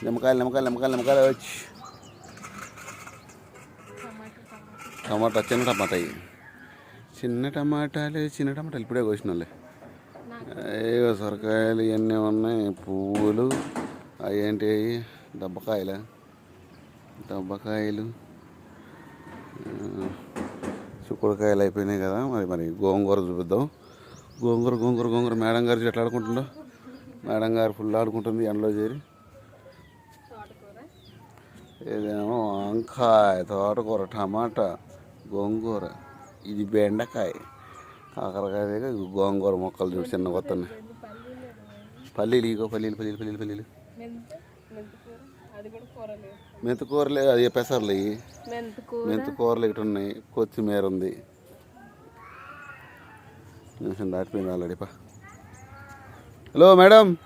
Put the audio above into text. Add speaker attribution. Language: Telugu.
Speaker 1: నిమ్మకాయలు నిమ్మకాయలు నిమ్మకాయలు నిమ్మకాయలు వచ్చి టమాటా చిన్న టమాటా ఇవి చిన్న టమాటాలు ఇప్పుడే కోసినాలే. ఏవో సొరకాయలు ఇవన్నీ ఉన్నాయి. పువ్వులు అవేంటి దబ్బకాయలు చుక్కుడుకాయలు అయిపోయినాయి కదా. మరి గోంగూర చూపిద్దాం. గోంగూర మేడం గారు ఎట్లా ఆడుకుంటుందో. మేడం గారు ఫుల్ ఆడుకుంటుంది ఎండలో చేరి. ఇదేమో వంకాయ, తోటకూర, టమాటా, గోంగూర, ఇది బెండకాయ, కాకరకాయ, గోంగూర మొక్కలు చూసి చిన్న కొత్తనే. పల్లీలు ఇగో పల్లీలు మెంతికూరలే అది పెసర్లు ఇవి. మెంతికూరలు ఇటు ఉన్నాయి. కొత్తిమీర ఉంది. నిమిషం దాటిపోయింది ఆల్రెడీ. Hello madam.